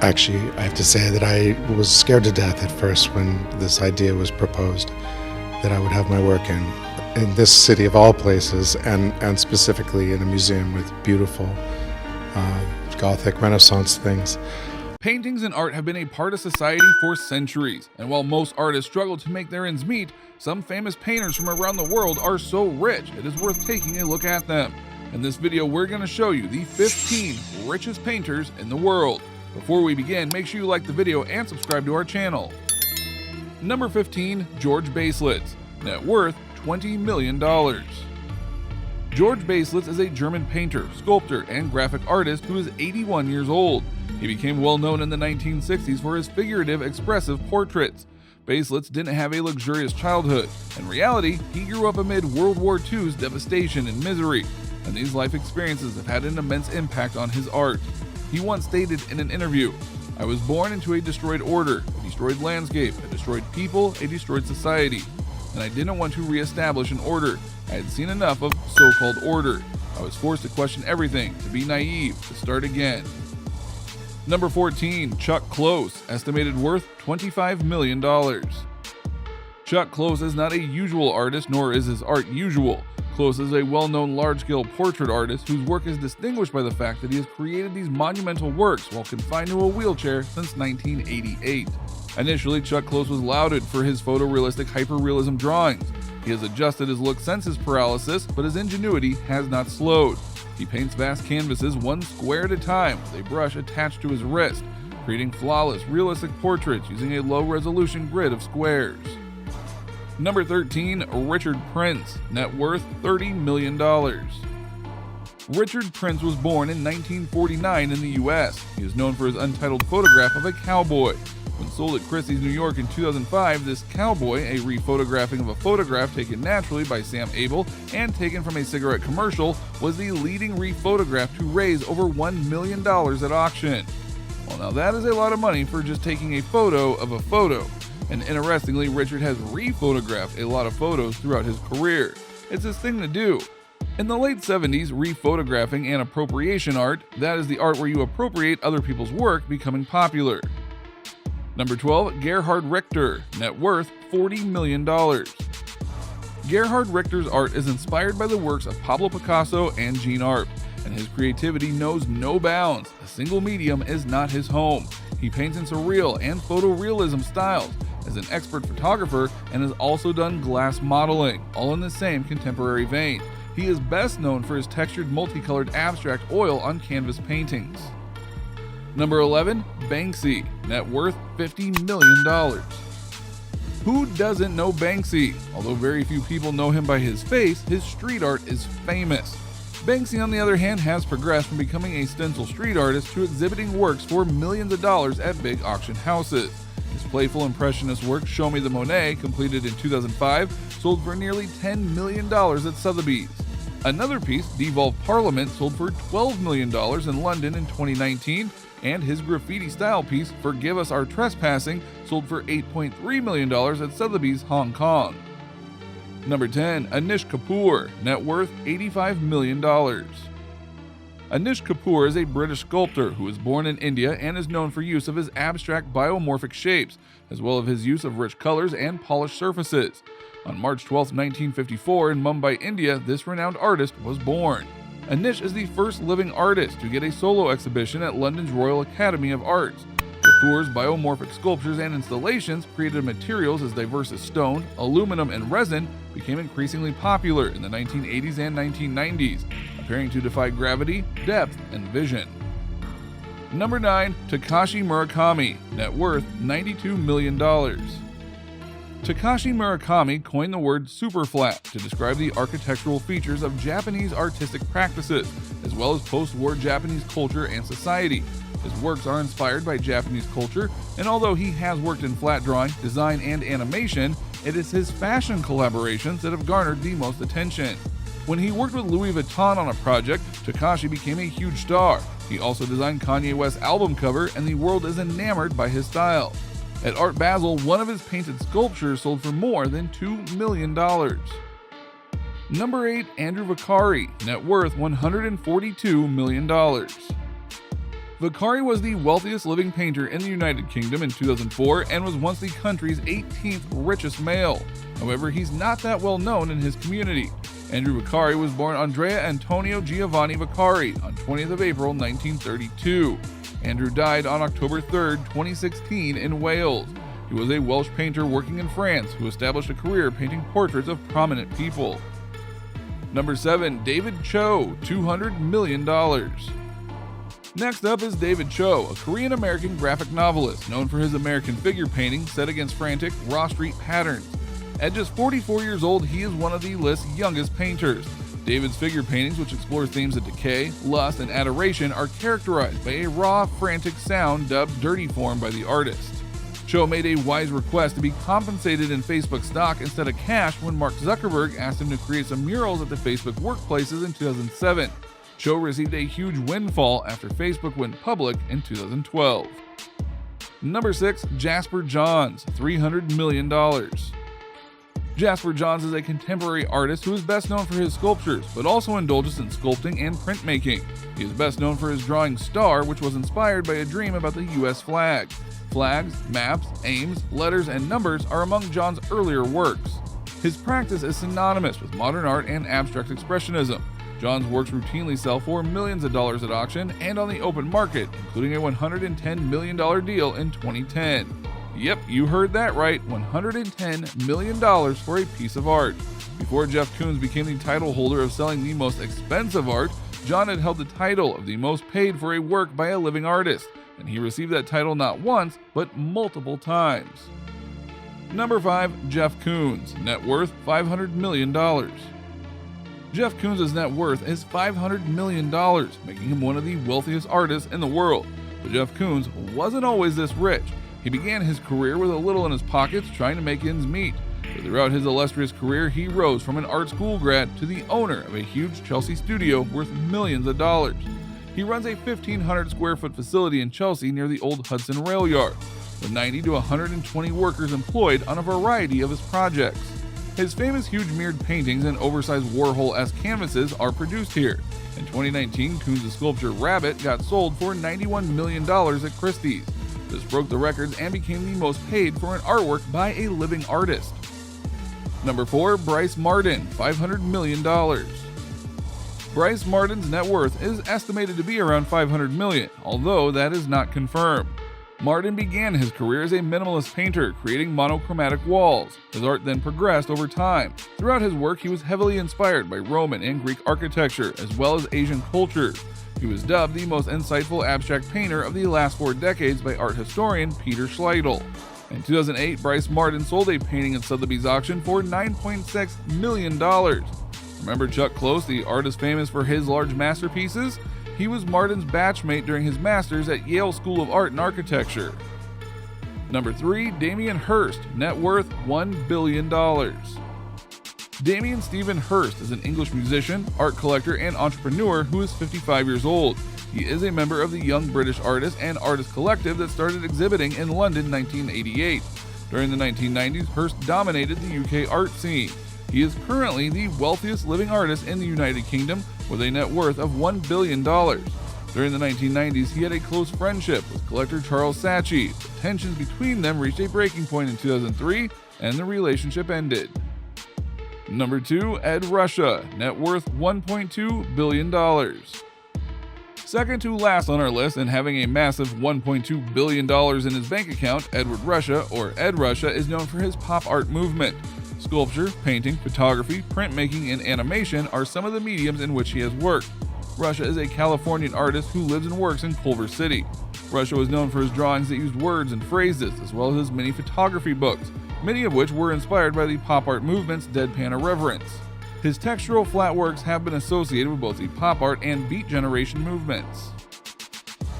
Actually, I have to say that I was scared to death at first when this idea was proposed, that I would have my work in this city of all places, and specifically in a museum with beautiful Gothic Renaissance things. Paintings and art have been a part of society for centuries, and while most artists struggle to make their ends meet, some famous painters from around the world are so rich it is worth taking a look at them. In this video, we're going to show you the 15 richest painters in the world. Before we begin, make sure you like the video and subscribe to our channel. Number 15, George Baselitz. Net worth $20 million. George Baselitz is a German painter, sculptor, and graphic artist who is 81 years old. He became well known in the 1960s for his figurative, expressive portraits. Baselitz didn't have a luxurious childhood. In reality, he grew up amid World War II's devastation and misery, and these life experiences have had an immense impact on his art. He once stated in an interview, "I was born into a destroyed order, a destroyed landscape, a destroyed people, a destroyed society. And I didn't want to reestablish an order. I had seen enough of so-called order. I was forced to question everything, to be naive, to start again." Number 14, Chuck Close, estimated worth $25 million. Chuck Close is not a usual artist, nor is his art usual. Close is a well-known large-scale portrait artist whose work is distinguished by the fact that he has created these monumental works while confined to a wheelchair since 1988. Initially, Chuck Close was lauded for his photorealistic hyperrealism drawings. He has adjusted his look since his paralysis, but his ingenuity has not slowed. He paints vast canvases one square at a time with a brush attached to his wrist, creating flawless, realistic portraits using a low-resolution grid of squares. Number 13, Richard Prince, net worth $30 million. Richard Prince was born in 1949 in the US. He is known for his untitled photograph of a cowboy. When sold at Christie's, New York in 2005, this cowboy, a rephotographing of a photograph taken naturally by Sam Abel and taken from a cigarette commercial, was the leading rephotograph to raise over $1 million at auction. Well, now that is a lot of money for just taking a photo of a photo. And interestingly, Richard has rephotographed a lot of photos throughout his career. It's his thing to do. In the late 70s, rephotographing and appropriation art, that is the art where you appropriate other people's work, becoming popular. Number 12, Gerhard Richter, net worth $40 million. Gerhard Richter's art is inspired by the works of Pablo Picasso and Jean Arp, and his creativity knows no bounds. A single medium is not his home. He paints in surreal and photorealism styles, is an expert photographer, and has also done glass modeling, all in the same contemporary vein. He is best known for his textured multicolored abstract oil on canvas paintings. Number 11, Banksy, net worth $50 million. Who doesn't know Banksy? Although very few people know him by his face, his street art is famous. Banksy, on the other hand, has progressed from becoming a stencil street artist to exhibiting works for millions of dollars at big auction houses. His playful impressionist work, Show Me the Monet, completed in 2005, sold for nearly $10 million at Sotheby's. Another piece, Devolved Parliament, sold for $12 million in London in 2019, and his graffiti-style piece, Forgive Us Our Trespassing, sold for $8.3 million at Sotheby's, Hong Kong. Number 10, Anish Kapoor, net worth $85 million. Anish Kapoor is a British sculptor who was born in India and is known for use of his abstract biomorphic shapes, as well as his use of rich colors and polished surfaces. On March 12, 1954, in Mumbai, India, this renowned artist was born. Anish is the first living artist to get a solo exhibition at London's Royal Academy of Arts. Kapoor's biomorphic sculptures and installations, created of materials as diverse as stone, aluminum, and resin, became increasingly popular in the 1980s and 1990s, appearing to defy gravity, depth, and vision. Number 9, Takashi Murakami, net worth $92 million. Takashi Murakami coined the word superflat to describe the architectural features of Japanese artistic practices, as well as post-war Japanese culture and society. His works are inspired by Japanese culture, and although he has worked in flat drawing, design, and animation, it is his fashion collaborations that have garnered the most attention. When he worked with Louis Vuitton on a project, Takashi became a huge star. He also designed Kanye West's album cover, and the world is enamored by his style. At Art Basel, one of his painted sculptures sold for more than $2 million. Number 8, Andrew Vicari, net worth $142 million. Vicari was the wealthiest living painter in the United Kingdom in 2004 and was once the country's 18th richest male. However, he's not that well known in his community. Andrew Vicari was born Andrea Antonio Giovanni Vicari on 20th of April 1932. Andrew died on October 3, 2016 in Wales. He was a Welsh painter working in France who established a career painting portraits of prominent people. Number 7. David Cho, $200 million. Next up is David Cho, a Korean-American graphic novelist known for his American figure painting set against frantic, raw street patterns. At just 44 years old, he is one of the list's youngest painters. David's figure paintings, which explore themes of decay, lust, and adoration, are characterized by a raw, frantic sound dubbed dirty form by the artist. Cho made a wise request to be compensated in Facebook stock instead of cash when Mark Zuckerberg asked him to create some murals at the Facebook workplaces in 2007. Cho received a huge windfall after Facebook went public in 2012. Number 6. Jasper Johns, $300 million. Jasper Johns is a contemporary artist who is best known for his sculptures, but also indulges in sculpting and printmaking. He is best known for his drawing Star, which was inspired by a dream about the U.S. flag. Flags, maps, aims, letters, and numbers are among John's earlier works. His practice is synonymous with modern art and abstract expressionism. John's works routinely sell for millions of dollars at auction and on the open market, including a $110 million deal in 2010. Yep, you heard that right, $110 million for a piece of art. Before Jeff Koons became the title holder of selling the most expensive art, John had held the title of the most paid for a work by a living artist, and he received that title not once, but multiple times. Number 5. Jeff Koons, net worth $500 million. Jeff Koons' net worth is $500 million, making him one of the wealthiest artists in the world. But Jeff Koons wasn't always this rich. He began his career with a little in his pockets trying to make ends meet. But throughout his illustrious career, he rose from an art school grad to the owner of a huge Chelsea studio worth millions of dollars. He runs a 1,500 square foot facility in Chelsea near the old Hudson Rail Yard, with 90 to 120 workers employed on a variety of his projects. His famous huge mirrored paintings and oversized Warhol-esque canvases are produced here. In 2019, Koons' sculpture Rabbit got sold for $91 million at Christie's. This broke the records and became the most paid for an artwork by a living artist. Number 4. Bryce Martin, $500 million. Bryce Martin's net worth is estimated to be around $500 million, although that is not confirmed. Martin began his career as a minimalist painter, creating monochromatic walls. His art then progressed over time. Throughout his work, he was heavily inspired by Roman and Greek architecture, as well as Asian cultures. He was dubbed the most insightful abstract painter of the last 4 decades by art historian Peter Schleitel. In 2008, Bryce Martin sold a painting at Sotheby's auction for $9.6 million. Remember Chuck Close, the artist famous for his large masterpieces? He was Martin's batchmate during his master's at Yale School of Art and Architecture. Number 3. Damien Hirst, net worth $1 billion. Damien Stephen Hirst is an English musician, art collector, and entrepreneur who is 55 years old. He is a member of the Young British Artists and Artist Collective that started exhibiting in London in 1988. During the 1990s, Hirst dominated the UK art scene. He is currently the wealthiest living artist in the United Kingdom with a net worth of $1 billion. During the 1990s, he had a close friendship with collector Charles Saatchi. The tensions between them reached a breaking point in 2003, and the relationship ended. Number 2. Ed Ruscha, net worth $1.2 billion. Second to last on our list and having a massive $1.2 billion in his bank account, Edward Ruscha, or Ed Ruscha, is known for his pop art movement. Sculpture, painting, photography, printmaking, and animation are some of the mediums in which he has worked. Ruscha is a Californian artist who lives and works in Culver City. Ruscha was known for his drawings that used words and phrases, as well as his many photography books, many of which were inspired by the pop art movement's deadpan irreverence. His textural flat works have been associated with both the pop art and beat generation movements.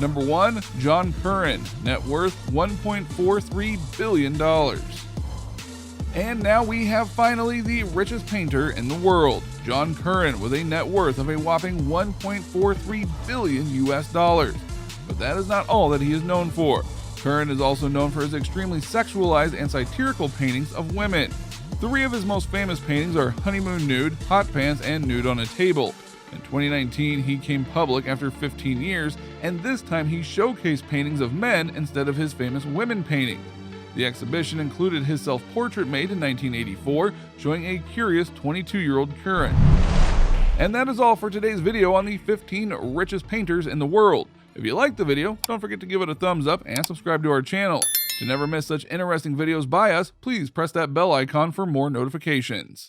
Number 1. John Curran, net worth $1.43 billion. And now we have finally the richest painter in the world, John Curran, with a net worth of a whopping $1.43 billion US. But that is not all that he is known for. Curran is also known for his extremely sexualized and satirical paintings of women. 3 of his most famous paintings are Honeymoon Nude, Hot Pants, and Nude on a Table. In 2019, he came public after 15 years, and this time he showcased paintings of men instead of his famous women paintings. The exhibition included his self-portrait made in 1984, showing a curious 22-year-old current. And that is all for today's video on the 15 richest painters in the world. If you liked the video, don't forget to give it a thumbs up and subscribe to our channel. To never miss such interesting videos by us, please press that bell icon for more notifications.